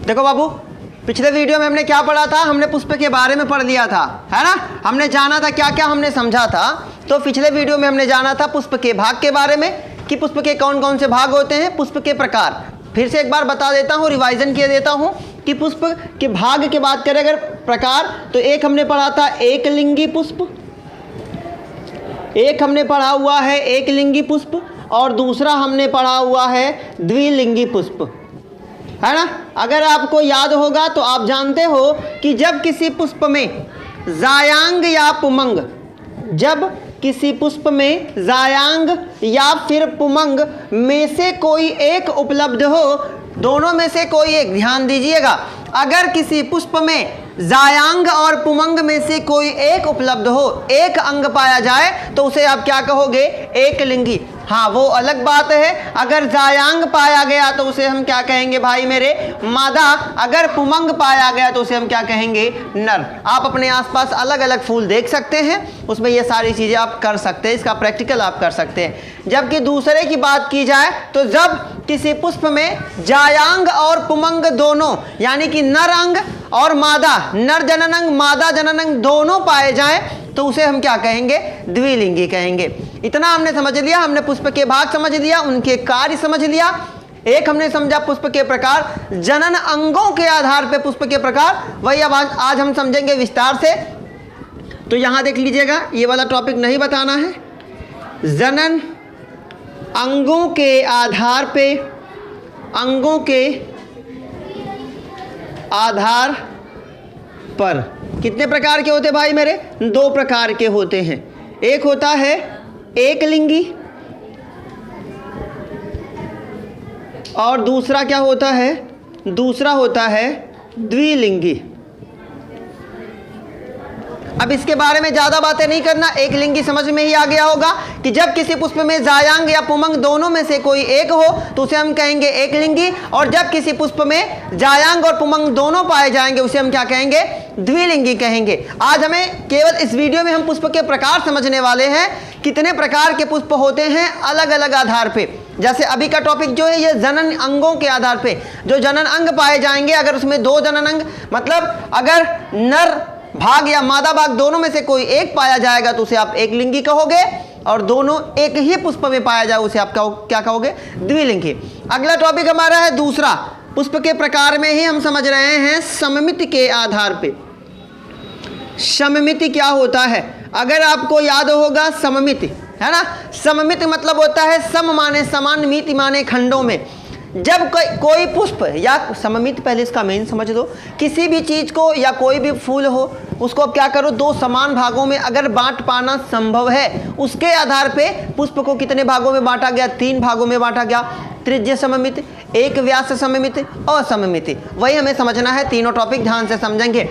देखो बाबू, पिछले वीडियो में हमने क्या पढ़ा था, हमने पुष्प के बारे में पढ़ लिया था, है ना। हमने जाना था क्या क्या हमने समझा था। तो पिछले वीडियो में हमने जाना था पुष्प के भाग के बारे में कि पुष्प के कौन कौन से भाग होते हैं, पुष्प के प्रकार। फिर से एक बार बता देता हूँ, रिवाइजन किए देता हूँ कि पुष्प के भाग की बात करें अगर प्रकार, तो एक हमने पढ़ा था एक लिंगी पुष्प, एक हमने पढ़ा हुआ है एक लिंगी पुष्प, और दूसरा हमने पढ़ा हुआ है द्विलिंगी पुष्प, है ना। अगर आपको याद होगा तो आप जानते हो कि जब किसी पुष्प में जायांग या पुमंग, जब किसी पुष्प में जायांग या फिर पुमंग में से कोई एक उपलब्ध हो, दोनों में से कोई एक, ध्यान दीजिएगा, अगर किसी पुष्प में जायांग और पुमंग में से कोई एक उपलब्ध हो, एक अंग पाया जाए, तो उसे आप क्या कहोगे, एक लिंगी। हाँ, वो अलग बात है, अगर जायांग पाया गया तो उसे हम क्या कहेंगे भाई मेरे, मादा। अगर पुमंग पाया गया तो उसे हम क्या कहेंगे, नर। आप अपने आसपास अलग अलग फूल देख सकते हैं, उसमें ये सारी चीज़ें आप कर सकते हैं, इसका प्रैक्टिकल आप कर सकते हैं। जबकि दूसरे की बात की जाए तो जब किसी पुष्प में जायांग और पुमंग दोनों, यानी कि नर अंग और मादा, नर जनन अंग मादा जनन अंग दोनों पाए जाएं, तो उसे हम क्या कहेंगे, द्विलिंगी कहेंगे। इतना हमने समझ लिया, हमने पुष्प के भाग समझ लिया, उनके कार्य समझ लिया। एक हमने समझा पुष्प के प्रकार, जनन अंगों के आधार पे पुष्प के प्रकार, वही अब आज हम समझेंगे विस्तार से। तो यहां देख लीजिएगा, ये वाला टॉपिक नहीं बताना है। जनन अंगों के आधार पे, अंगों के आधार पर कितने प्रकार के होते भाई मेरे, दो प्रकार के होते हैं। एक होता है एक लिंगी और दूसरा क्या होता है, दूसरा होता है द्विलिंगी। अब इसके बारे में ज़्यादा बातें नहीं करना, एक लिंगी समझ में ही आ गया होगा कि जब किसी पुष्प में जायांग या पुमंग दोनों में से कोई एक हो तो उसे हम कहेंगे एक लिंगी, और जब किसी पुष्प में जायांग और पुमंग दोनों पाए जाएंगे उसे हम क्या कहेंगे, द्विलिंगी कहेंगे। आज हमें केवल इस वीडियो में हम पुष्प के प्रकार समझने वाले हैं, कितने प्रकार के पुष्प होते हैं अलग अलग आधार पे। जैसे अभी का टॉपिक जो है ये जनन अंगों के आधार पे, जो जनन अंग पाए जाएंगे, अगर उसमें दो जनन अंग, मतलब अगर नर भाग या मादा भाग दोनों में से कोई एक पाया जाएगा तो उसे आप एक लिंगी कहोगे, और दोनों एक ही पुष्प में पाया जाए उसे आप क्या कहोगे, द्विलिंगी। अगला टॉपिक हमारा है दूसरा, पुष्प के प्रकार में ही हम समझ रहे हैं सममिति के आधार पे। सममिति क्या होता है, अगर आपको याद होगा सममिति, है ना। सममिति मतलब होता है सम माने समान, मिति माने खंडों में। जब कोई पुष्प या सममिति, पहले इसका मेन समझ दो, किसी भी चीज़ को या कोई भी फूल हो उसको अब क्या करो, दो समान भागों में अगर बांट पाना संभव है, उसके आधार पे पुष्प को कितने भागों में बांटा गया, तीन भागों में बांटा गया, त्रिज्य सममिति, एक व्यास सममिति और सममिति। वही हमें समझना है, तीनों टॉपिक ध्यान से समझेंगे।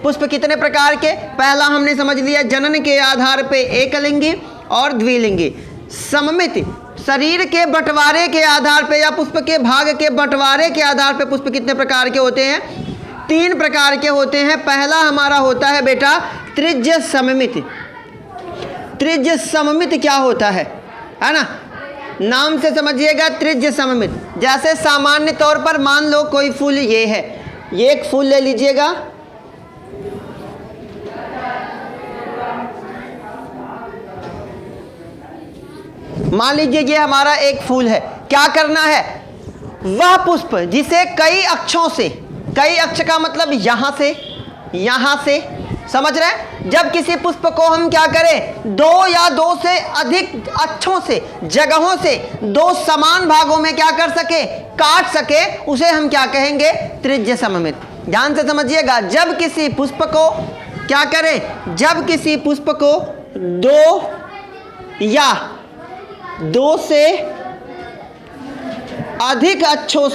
पुष्प कितने प्रकार के, पहला हमने समझ लिया जनन के आधार पे एक लिंगी और द्विलिंगी। सममिति शरीर के बंटवारे के आधार पे या पुष्प के भाग के बंटवारे के आधार पे पुष्प कितने प्रकार के होते हैं, तीन प्रकार के होते हैं। पहला हमारा होता है बेटा त्रिज्य सममिति। त्रिज्य सममिति क्या होता है ना, नाम से समझिएगा, त्रिज्य सममिति। जैसे सामान्य तौर पर मान लो कोई फूल ये है, ये एक फूल ले लीजिएगा, मान लीजिए ये हमारा एक फूल है। क्या करना है, वह पुष्प जिसे कई अक्षों से, कई अक्ष का मतलब यहां से समझ रहे हैं, जब किसी पुष्प को हम क्या करें, दो या दो से अधिक अक्षों से, जगहों से दो समान भागों में क्या कर सके, काट सके, उसे हम क्या कहेंगे, त्रिज्य सममित। ध्यान से समझिएगा, जब किसी पुष्प को क्या करें, जब किसी पुष्प को दो या दो से अधिक अक्षों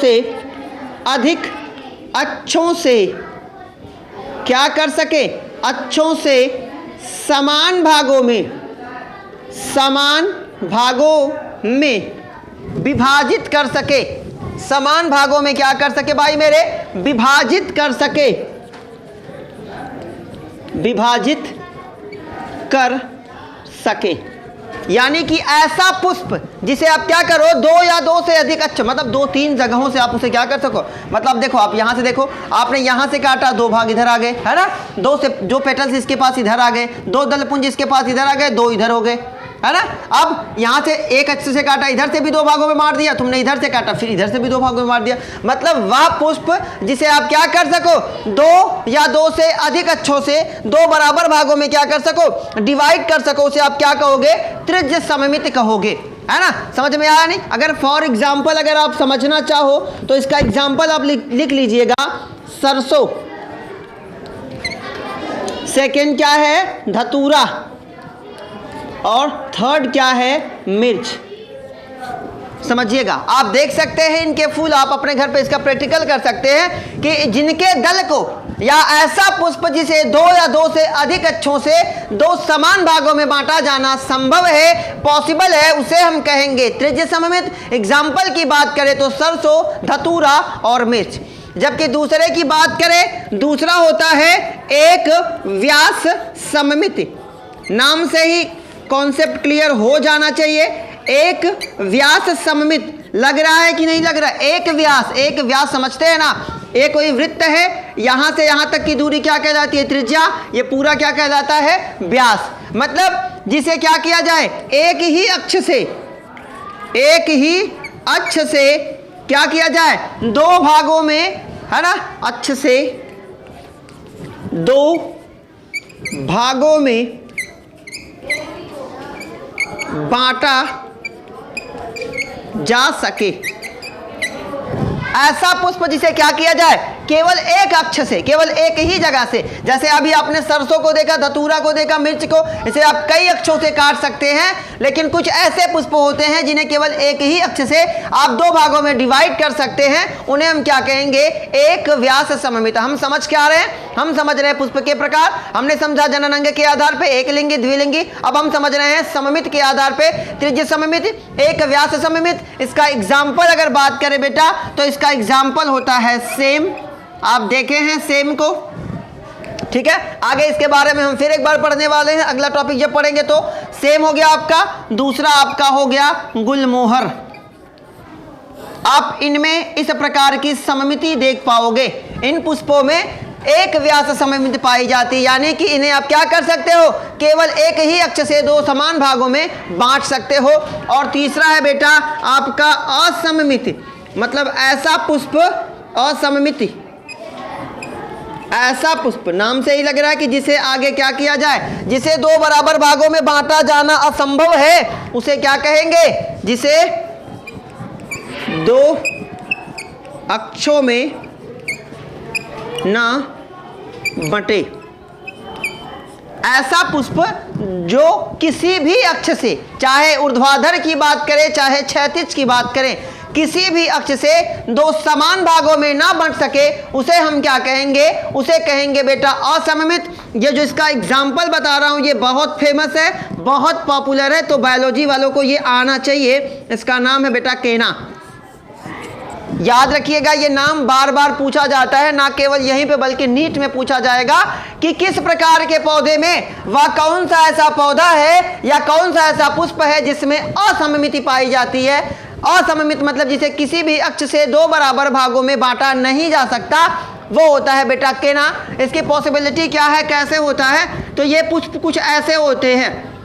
से क्या कर सके, अक्षों से समान भागों में विभाजित कर सके, समान भागों में क्या कर सके भाई मेरे, विभाजित कर सके, विभाजित कर सके। यानी कि ऐसा पुष्प जिसे आप क्या करो, दो या दो से अधिक अच्छे, मतलब 2-3 जगहों से आप उसे क्या कर सको। मतलब देखो, आप यहां से देखो, आपने यहां से काटा, 2 भाग इधर आ गए, है ना, 2 से जो पेटल्स इसके पास इधर आ गए, 2 दलपुंज इसके पास इधर आ गए, 2 इधर हो गए, है ना। अब यहां से एक अक्ष से काटा, इधर से भी 2 भागों में मार दिया, तुमने इधर से काटा, फिर इधर से भी 2 भागों में मार दिया। मतलब वह पुष्प जिसे आप क्या कर सको, 2 या 2 से अधिक अक्षों से 2 बराबर भागों में क्या कर सको, डिवाइड कर सको, उसे आप क्या कहोगे, त्रिज्य सममित कहोगे, है ना। समझ में आया नहीं? अगर फॉर एग्जाम्पल अगर आप समझना चाहो तो इसका एग्जाम्पल आप लिख लीजिएगा, सरसों। सेकेंड क्या है, धतूरा। और थर्ड क्या है, मिर्च। समझिएगा, आप देख सकते हैं इनके फूल, आप अपने घर पे इसका प्रैक्टिकल कर सकते हैं कि जिनके दल को या ऐसा पुष्प जिसे 2 या 2 से अधिक अक्षों से 2 समान भागों में बांटा जाना संभव है, पॉसिबल है, उसे हम कहेंगे त्रिज्य सममित। एग्जाम्पल की बात करें तो सरसों, धतूरा और मिर्च। जबकि दूसरे की बात करें, दूसरा होता है एक व्यास सममित। नाम से ही कॉन्सेप्ट क्लियर हो जाना चाहिए। एक व्यास सममित, लग रहा है कि नहीं लग रहा है? एक व्यास समझते हैं ना, एक कोई वृत्त है, यहां से यहां तक की दूरी क्या कहलाती है, त्रिज्या। ये पूरा क्या कहलाता है, व्यास। मतलब जिसे क्या किया जाए, एक ही अक्ष से क्या किया जाए, 2 भागों में, है ना, अक्ष से 2 भागों में बांटा जा सके। ऐसा पुष्प जिसे क्या किया जाए, केवल एक अक्ष से, केवल एक ही जगह से। जैसे अभी आपने सरसों को देखा, धतूरा को देखा, मिर्च को, इसे आप कई अक्षों से काट सकते हैं। लेकिन कुछ ऐसे पुष्प होते हैं जिन्हें केवल एक ही अक्ष से आप 2 भागों में डिवाइड कर सकते हैं, उन्हें हम क्या कहेंगे, एक व्यास सममित। हम समझ क्या रहे हैं, हम समझ रहे हैं पुष्प के प्रकार। हमने समझा जनन अंग के आधार पर एक लिंगी द्विलिंगी, अब हम समझ रहे हैं सममित के आधार पर त्रिज्य सममित, एक व्यास सममित। इसका एग्जाम्पल अगर बात करें बेटा तो इसका एग्जाम्पल होता है सेम। आप देखे हैं सेम को, ठीक है। आगे इसके बारे में हम फिर एक बार पढ़ने वाले हैं, अगला टॉपिक जब पढ़ेंगे तो। सेम हो गया आपका, दूसरा आपका हो गया गुलमोहर। आप इनमें इस प्रकार की सममिति देख पाओगे। इन पुष्पों में एक व्यास सममिति पाई जाती है, यानी कि इन्हें आप क्या कर सकते हो, केवल एक ही अक्ष से 2 समान भागों में बांट सकते हो। और तीसरा है बेटा आपका असममिति, मतलब ऐसा पुष्प असममिति। ऐसा पुष्प, नाम से ही लग रहा है कि जिसे आगे क्या किया जाए, जिसे 2 बराबर भागों में बांटा जाना असंभव है, उसे क्या कहेंगे, जिसे 2 अक्षों में ना बंटे। ऐसा पुष्प जो किसी भी अक्ष से, चाहे ऊर्ध्वाधर की बात करें चाहे क्षैतिज की बात करें, किसी भी अक्ष से 2 समान भागों में ना बंट सके, उसे हम क्या कहेंगे, उसे कहेंगे बेटा असममित। ये जो इसका एग्जाम्पल बता रहा हूं ये बहुत फेमस है, बहुत पॉपुलर है, तो बायोलॉजी वालों को ये आना चाहिए। इसका नाम है बेटा केना। याद रखिएगा, ये नाम बार बार पूछा जाता है, ना केवल यहीं पे बल्कि नीट में पूछा जाएगा कि किस प्रकार के पौधे में वह कौन सा ऐसा पौधा है या कौन सा ऐसा पुष्प है जिसमें असममिति पाई जाती है। असममित मतलब जिसे किसी भी अक्ष से 2 बराबर भागों में बांटा नहीं जा सकता, वो होता है बेटा केना। इसकी पॉसिबिलिटी क्या है, कैसे होता है, तो ये पुष्प कुछ ऐसे होते हैं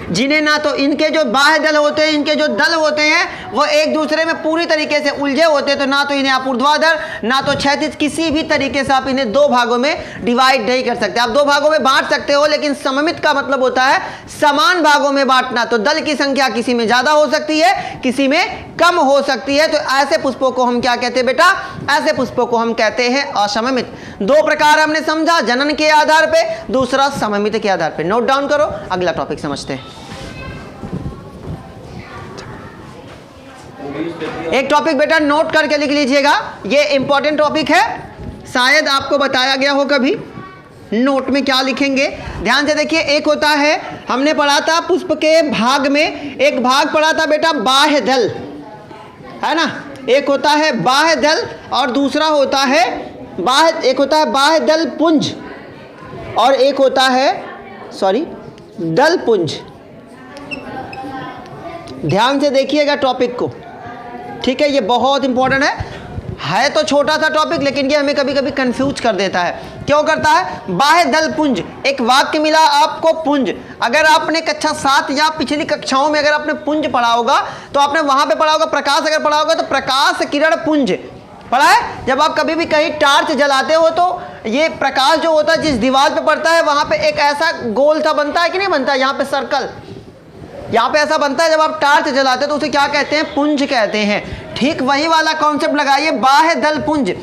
जिन्हें ना तो इनके जो बाह्य दल होते हैं, इनके जो दल होते हैं वो एक दूसरे में पूरी तरीके से उलझे होते हैं, तो ना तो इन्हें आप ऊर्ध्वाधर ना तो क्षैतिज, किसी भी तरीके से आप इन्हें 2 भागों में डिवाइड नहीं कर सकते। आप 2 भागों में बांट सकते हो, लेकिन सममित का मतलब होता है समान भागों में बांटना। तो दल की संख्या किसी में ज़्यादा हो सकती है, किसी में कम हो सकती है। तो ऐसे पुष्पों को हम क्या कहते हैं बेटा, ऐसे पुष्पों को हम कहते हैं असममित। 2 प्रकार हमने समझा, जनन के आधार पर, दूसरा सममित के आधार पर। नोट डाउन करो, अगला टॉपिक समझते हैं। एक टॉपिक बेटा नोट करके लिख लीजिएगा, ये इंपॉर्टेंट टॉपिक है, शायद आपको बताया गया हो कभी। नोट में क्या लिखेंगे, ध्यान से देखिए। एक होता है, हमने पढ़ा था पुष्प के भाग में, एक भाग पढ़ा था बेटा बाह्य दल, है ना। एक होता है बाह्य दल और दूसरा होता है एक होता है बाह्य दल पुंज और एक होता है दल पुंज। ध्यान से देखिएगा टॉपिक को, ठीक है, ये बहुत इंपॉर्टेंट है तो छोटा सा टॉपिक, लेकिन ये हमें कभी कभी कंफ्यूज कर देता है। क्यों करता है? बाह्य दल पुंज, एक वाक्य मिला आपको पुंज। अगर आपने कक्षा 7 या पिछली कक्षाओं में अगर आपने पुंज पढ़ा होगा तो आपने वहां पे पढ़ा होगा प्रकाश, अगर पढ़ा होगा तो प्रकाश किरण पुंज पढ़ा है। जब आप कभी भी कहीं टार्च जलाते हो तो ये प्रकाश जो होता है जिस दीवार पे पड़ता है वहां पे एक ऐसा गोल सा बनता है कि नहीं बनता, यहाँ पे सर्कल, यहाँ पे ऐसा बनता है। जब आप टार्च जलाते हैं तो उसे क्या कहते हैं? पुंज कहते हैं। ठीक वही वाला कॉन्सेप्ट लगाइए, बाह्य दल पुंज।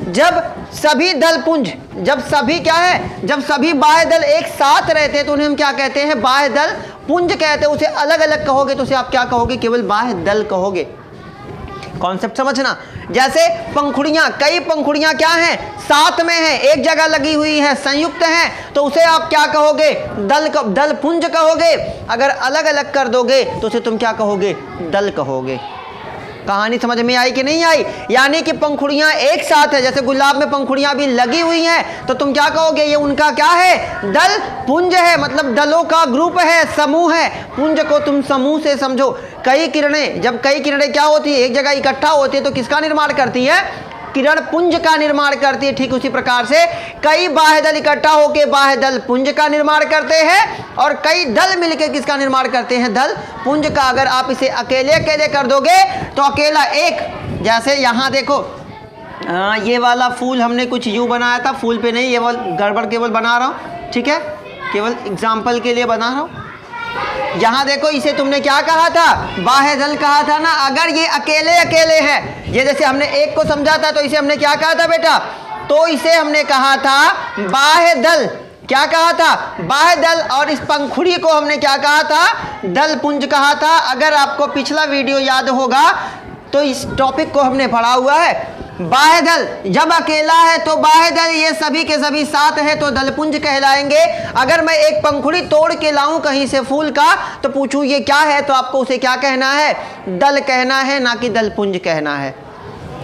जब सभी दल पुंज, जब सभी क्या है, जब सभी बाह्य दल एक साथ रहते हैं तो उन्हें हम क्या कहते हैं? बाह्य दल पुंज कहते हैं। उसे अलग अलग कहोगे तो उसे आप क्या कहोगे? केवल बाह्य दल कहोगे। कॉन्सेप्ट समझना। जैसे पंखुड़ियां, कई पंखुड़ियां क्या हैं? साथ में हैं, एक जगह लगी हुई है, संयुक्त हैं, तो उसे आप क्या कहोगे? दल पुंज कहोगे। अगर अलग अलग कर दोगे तो उसे तुम क्या कहोगे? दल कहोगे। कहानी समझ में आई कि नहीं आई? यानी कि पंखुड़ियां एक साथ है, जैसे गुलाब में पंखुड़ियां भी लगी हुई हैं, तो तुम क्या कहोगे? ये उनका क्या है? दल पुंज है, मतलब दलों का ग्रुप है, समूह है। पुंज को तुम समूह से समझो। कई किरणें, जब कई किरणें क्या होती है? एक जगह इकट्ठा होती है तो किसका निर्माण करती है? किरण पुंज का निर्माण करती है। ठीक उसी प्रकार से कई बाह्य दल इकट्ठा होकर बाह्य दल पुंज का निर्माण करते हैं, और कई दल मिलकर किसका निर्माण करते हैं? दल पुंज का। अगर आप इसे अकेले अकेले कर दोगे तो अकेला एक, जैसे यहाँ देखो, ये वाला फूल हमने कुछ यूं बनाया था, फूल पे नहीं, ये गड़बड़ केवल बना रहा हूँ, ठीक है, केवल एग्जाम्पल के लिए बना रहा हूँ। यहाँ देखो, इसे तुमने क्या कहा था? बाह्य दल कहा था ना। अगर ये अकेले अकेले है, ये जैसे हमने एक को समझा था, तो इसे हमने क्या कहा था बेटा? तो इसे हमने कहा था बाह्य दल। क्या कहा था? बाह्य दल। और इस पंखुड़ी को हमने क्या कहा था? दल पुंज कहा था। अगर आपको पिछला वीडियो याद होगा तो इस टॉपिक को हमने पढ़ा हुआ है। बाह्य दल जब अकेला है तो बाह्य दल, ये सभी के सभी साथ है तो दलपुंज कहलाएंगे। अगर मैं एक पंखुड़ी तोड़ के लाऊं कहीं से फूल का, तो पूछूं ये क्या है, तो आपको उसे क्या कहना है? दल कहना है, ना कि दलपुंज कहना है।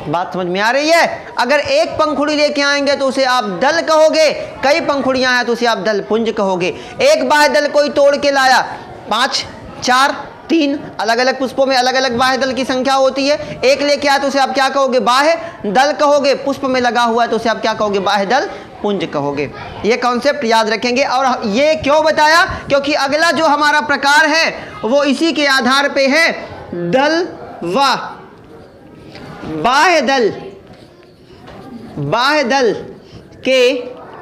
बात समझ में आ रही है? अगर एक पंखुड़ी लेके आएंगे तो उसे आप दल कहोगे, कई पंखुड़ियां हैं तो उसे आप दलपुंज कहोगे। एक बाह्य दल कोई तोड़ के लाया, 5, 4, 3 अलग अलग पुष्पों में अलग अलग बाह्य दल की संख्या होती है। एक लेके आया तो उसे आप क्या कहोगे? बाह्य दल कहोगे। पुष्प में लगा हुआ है तो उसे आप क्या कहोगे? बाह्य दल पुंज कहोगे। ये कॉन्सेप्ट याद रखेंगे। और ये क्यों बताया? क्योंकि अगला जो हमारा प्रकार है वो इसी के आधार पे है, दल व बाह्य दल। बाह्य दल के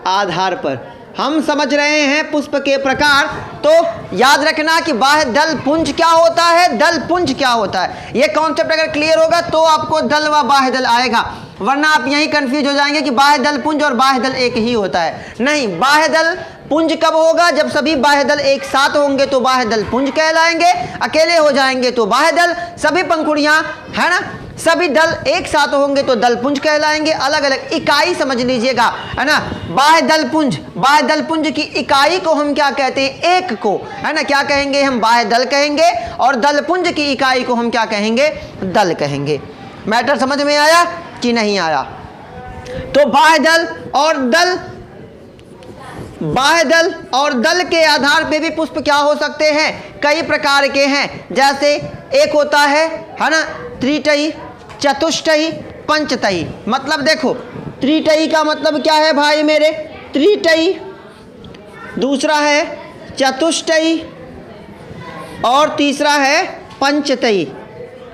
आधार पर हम समझ रहे हैं पुष्प के प्रकार, तो याद रखना कि बाह्य दल पुंज क्या होता है, दल पुंज क्या होता है। ये कॉन्सेप्ट अगर क्लियर होगा तो आपको दल व बाह्य दल आएगा, वरना आप यहीं कंफ्यूज हो जाएंगे कि बाह्य दल पुंज और बाह्य दल एक ही होता है। नहीं, बाह्य दल पुंज कब होगा? जब सभी बाह्य दल एक साथ होंगे तो बाह्य दल पुंज कहलाएंगे, अकेले हो जाएंगे तो बाह्य दल। सभी पंखुड़ियां है ना, सभी दल एक साथ होंगे तो दलपुंज कहलाएंगे। अलग अलग इकाई समझ लीजिएगा, है ना। बाह्य दल पुंज, बाह्य दल पुंज की इकाई को हम क्या कहते हैं? एक को, है ना, क्या कहेंगे? हम बाह्य दल कहेंगे। और दलपुंज की इकाई को हम क्या कहेंगे? दल कहेंगे। मैटर समझ में आया कि नहीं आया? तो बाह्य दल और दल, बाह्य दल और दल के आधार पे भी पुष्प क्या हो सकते हैं? कई प्रकार के हैं। जैसे एक होता है ना, त्रिटयी, चतुष्टयी, पंचतयी। मतलब देखो, त्रिटयी का मतलब क्या है भाई मेरे? त्रिटयी, दूसरा है चतुष्टयी, और तीसरा है पंचतयी।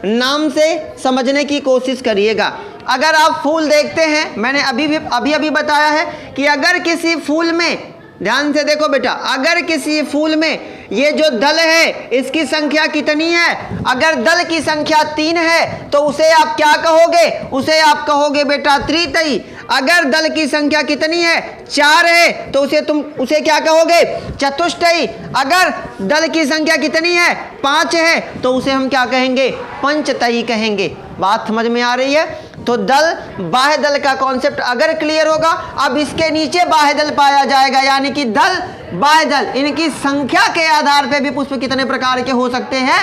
नाम से समझने की कोशिश करिएगा। अगर आप फूल देखते हैं, मैंने अभी बताया है कि अगर किसी फूल में, ध्यान से देखो बेटा, अगर किसी फूल में ये जो दल है इसकी संख्या कितनी है? अगर दल की संख्या 3 है तो उसे आप क्या कहोगे? उसे आप कहोगे बेटा त्रितयी। अगर दल की संख्या कितनी है? 4 है तो उसे क्या कहोगे? चतुष्टयी। अगर दल की संख्या कितनी है? 5 है तो उसे हम क्या कहेंगे? पंचतयी कहेंगे। बात समझ में आ रही है? तो दल, बाह्य दल का कॉन्सेप्ट अगर क्लियर होगा, अब इसके नीचे बाह्य दल पाया जाएगा, यानी कि दल, बाह्य दल, इनकी संख्या के आधार पे भी पुष्प कितने प्रकार के हो सकते हैं?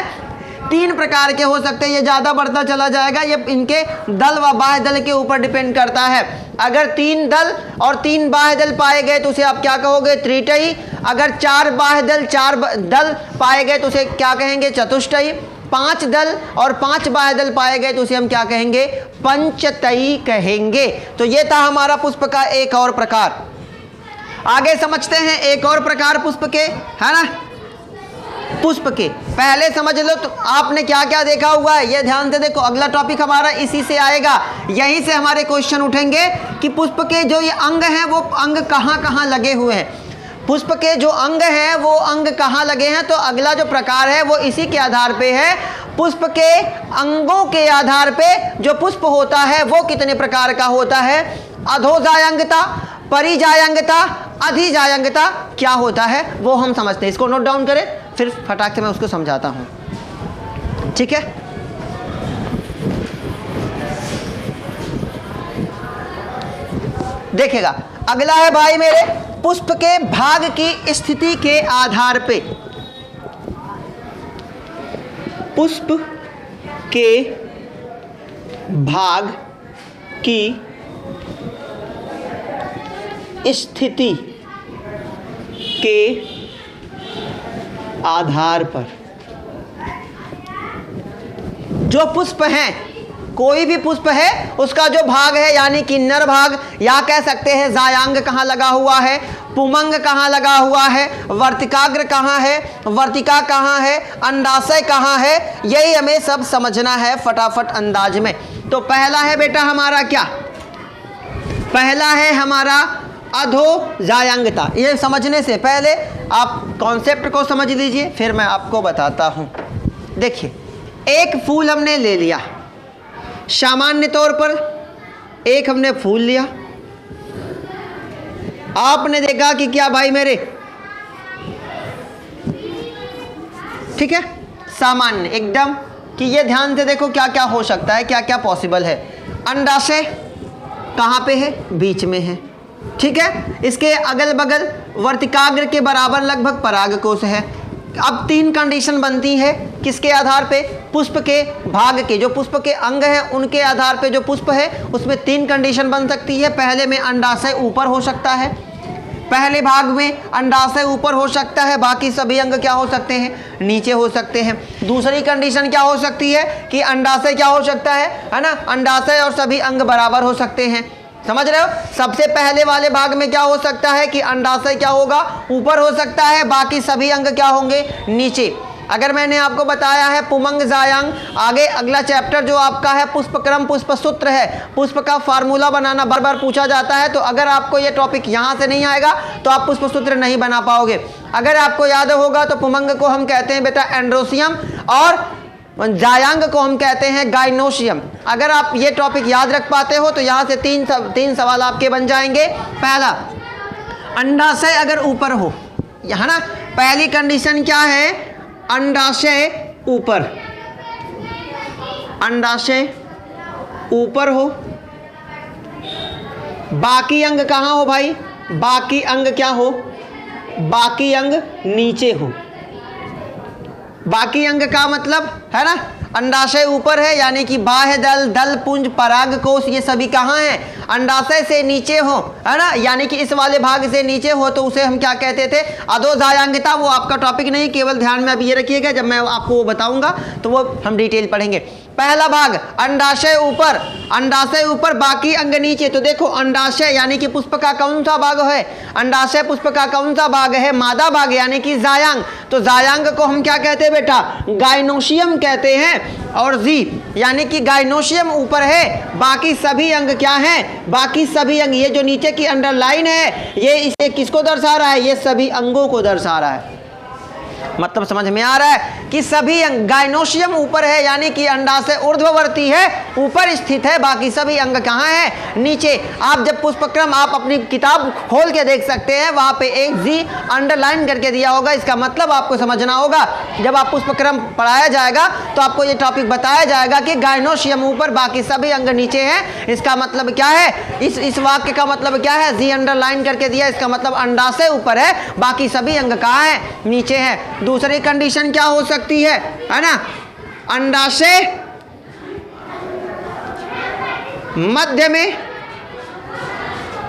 3 प्रकार के हो सकते हैं। ये ज़्यादा बढ़ता चला जाएगा, ये इनके दल व बाह्य दल के ऊपर डिपेंड करता है। अगर 3 दल और 3 बाह्य दल पाए गए तो उसे आप क्या कहोगे? त्रिटयी। अगर 4 बाह्य दल, 4 दल पाए गए तो उसे क्या कहेंगे? चतुष्टयी। 5 दल और 5 बाह्य दल पाए गए तो उसे हम क्या कहेंगे, पंचतई कहेंगे। तो ये था हमारा पुष्प का एक और प्रकार। आगे समझते हैं एक और प्रकार पुष्प के, है ना। पुष्प के पहले समझ लो तो आपने क्या क्या देखा हुआ है, ये ध्यान से देखो। अगला टॉपिक हमारा इसी से आएगा, यहीं से हमारे क्वेश्चन उठेंगे कि पुष्प के जो ये अंग हैं वो अंग कहाँ कहाँ लगे हुए हैं। पुष्प के जो अंग हैं वो अंग कहाँ लगे हैं, तो अगला जो प्रकार है वो इसी के आधार पे है। पुष्प के अंगों के आधार पे जो पुष्प होता है वो कितने प्रकार का होता है, अधोजायंगता, परिजायंगता, अधिजायंगता क्या होता है वो हम समझते हैं। इसको नोट डाउन करें, फिर फटाक से मैं उसको समझाता हूं, ठीक है। देखिएगा अगला है भाई मेरे, पुष्प के भाग की स्थिति के आधार पे, पुष्प के भाग की स्थिति के आधार पर जो पुष्प हैं, कोई भी पुष्प है उसका जो भाग है यानी कि नर भाग, या कह सकते हैं जायांग कहाँ लगा हुआ है, पुमंग कहाँ लगा हुआ है, वर्तिकाग्र कहाँ है, वर्तिका कहाँ है, अंडाशय कहाँ है, यही हमें सब समझना है फटाफट अंदाज में। तो पहला है बेटा हमारा क्या, पहला है हमारा अधोजायंगता। ये समझने से पहले आप कॉन्सेप्ट को समझ लीजिए, फिर मैं आपको बताता हूं। देखिए एक फूल हमने ले लिया, सामान्य तौर पर एक हमने फूल लिया, आपने देखा कि क्या भाई मेरे, ठीक है, सामान्य एकदम, कि ये ध्यान से देखो क्या क्या हो सकता है, क्या क्या पॉसिबल है। अंडाशय कहाँ पे है, बीच में है, ठीक है। इसके अगल बगल वर्तिकाग्र के बराबर लगभग परागकोश है। अब 3 कंडीशन बनती है किसके आधार पे, पुष्प के भाग के, जो पुष्प के अंग हैं उनके आधार पे जो पुष्प है उसमें 3 कंडीशन बन सकती है। पहले में अंडाशय ऊपर हो सकता है, पहले भाग में अंडाशय ऊपर हो सकता है, बाकी सभी अंग क्या हो सकते हैं, नीचे हो सकते हैं। दूसरी कंडीशन क्या हो सकती है कि अंडाशय क्या हो सकता है ना, अंडाशय और सभी अंग बराबर हो सकते हैं। समझ रहे हो, सबसे पहले वाले भाग में क्या हो सकता है कि अंडाशय क्या होगा, ऊपर हो सकता है, बाकी सभी अंग क्या होंगे, नीचे। अगर मैंने आपको बताया है पुमंग जायांग, आगे अगला चैप्टर जो आपका है पुष्पक्रम पुष्पसूत्र है, पुष्प का फार्मूला बनाना बार बार पूछा जाता है, तो अगर आपको ये टॉपिक यहाँ से नहीं आएगा तो आप पुष्पसूत्र नहीं बना पाओगे। अगर आपको याद होगा तो पुमंग को हम कहते हैं बेटा एंड्रोसियम और जायांग को हम कहते हैं गाइनोशियम। अगर आप ये टॉपिक याद रख पाते हो तो यहाँ से तीन सवाल आपके बन जाएंगे। पहला, अंडाशय अगर ऊपर हो, यहाँ ना पहली कंडीशन क्या है, अंडाशय ऊपर, अंडाशय ऊपर हो, बाकी अंग कहाँ हो भाई, बाकी अंग क्या हो, बाकी अंग नीचे हो। बाकी अंग का मतलब है ना, अंडाशय ऊपर है यानी कि बाह्य दल, दल पुंज, परागकोश, ये सभी कहाँ हैं, अंडाशय से नीचे हो, है ना, यानी कि इस वाले भाग से नीचे हो, तो उसे हम क्या कहते थे, अधोजायांगता। वो आपका टॉपिक नहीं, केवल ध्यान में अभी ये रखिएगा, जब मैं आपको वो बताऊंगा तो वो हम डिटेल पढ़ेंगे। पहला भाग अंडाशय ऊपर, अंडाशय ऊपर, बाकी अंग नीचे। तो देखो अंडाशय यानी कि पुष्प का कौन सा भाग है, अंडाशय पुष्प का कौन सा भाग है, मादा भाग यानी कि जायांग। तो जायांग को हम क्या कहते हैं बेटा, गाइनोशियम कहते हैं। और जी यानी कि गाइनोशियम ऊपर है, बाकी सभी अंग क्या हैं, बाकी सभी अंग, ये जो नीचे की अंडरलाइन है ये इसे किसको दर्शा रहा है, ये सभी अंगों को दर्शा रहा है। मतलब समझ में आ रहा है कि सभी अंग, गाइनोशियम ऊपर है यानी कि अंडाशय ऊर्ध्ववर्ती है, ऊपर स्थित है, बाकी सभी अंग कहाँ है, नीचे। आप जब पुष्पक्रम आप अपनी किताब खोल के देख सकते हैं, वहां पे एक जी अंडरलाइन करके दिया होगा। इसका मतलब आपको समझना होगा, जब आप पुष्पक्रम पढ़ाया जाएगा तो आपको ये टॉपिक बताया जाएगा कि गाइनोशियम ऊपर, बाकी सभी अंग नीचे हैं। इसका मतलब क्या है, इस वाक्य का मतलब क्या है, जी अंडरलाइन करके दिया, इसका मतलब अंडाशय ऊपर है, बाकी सभी अंग कहाँ है, नीचे है। दूसरी कंडीशन क्या हो सकती है ना, अंडाशय मध्य में,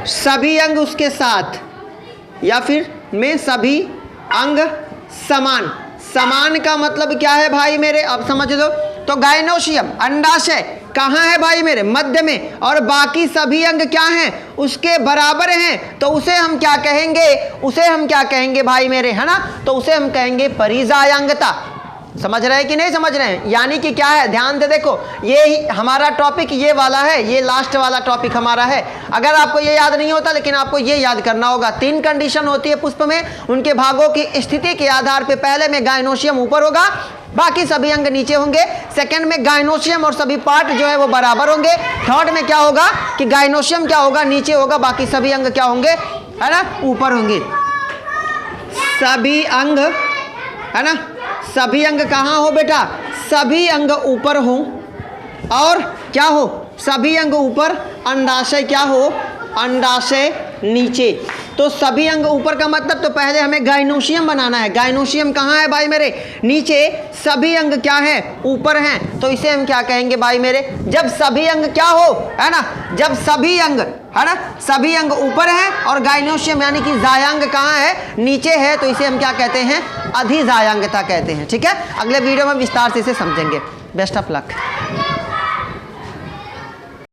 सभी अंग उसके साथ, या फिर में सभी अंग समान, समान का मतलब क्या है भाई मेरे, अब समझ लो। तो गाइनोशियम अंडाशय कहाँ है भाई मेरे, मध्य में, और बाकी सभी अंग क्या हैं, उसके बराबर हैं। तो उसे हम क्या कहेंगे, उसे हम क्या कहेंगे भाई मेरे, है ना, तो उसे हम कहेंगे परिजायांगता। समझ रहे हैं कि नहीं समझ रहे हैं? यानी कि क्या है, ध्यान से देखो, ये हमारा टॉपिक ये वाला है, ये लास्ट वाला टॉपिक हमारा है। अगर आपको ये याद नहीं होता, लेकिन आपको ये याद करना होगा, 3 कंडीशन होती है पुष्प में, उनके भागों की स्थिति के आधार पे पहले में गाइनोशियम ऊपर होगा, बाकी सभी अंग नीचे होंगे। सेकंड में गाइनोशियम और सभी पार्ट जो है वो बराबर होंगे। थर्ड में क्या होगा कि गाइनोशियम क्या होगा, नीचे होगा, बाकी सभी अंग क्या होंगे, है ना, ऊपर होंगे। सभी अंग, है ना, सभी अंग कहाँ हो बेटा, सभी अंग ऊपर हो, और क्या हो, सभी अंग ऊपर, अंडाशय क्या हो, अंडाशय नीचे। तो सभी अंग ऊपर का मतलब, तो पहले हमें गाइनोशियम बनाना है। गाइनोशियम कहाँ है भाई मेरे, नीचे, सभी अंग क्या है, ऊपर हैं। तो इसे हम क्या कहेंगे भाई मेरे, जब सभी अंग क्या हो, है ना, जब सभी अंग, है ना, सभी अंग ऊपर हैं और गाइनोशियम यानी कि जायांग कहाँ है, नीचे है, तो इसे हम क्या कहते हैं, अधिजायांगता कहते हैं। ठीक है, अगले वीडियो में विस्तार से इसे समझेंगे। Best of luck.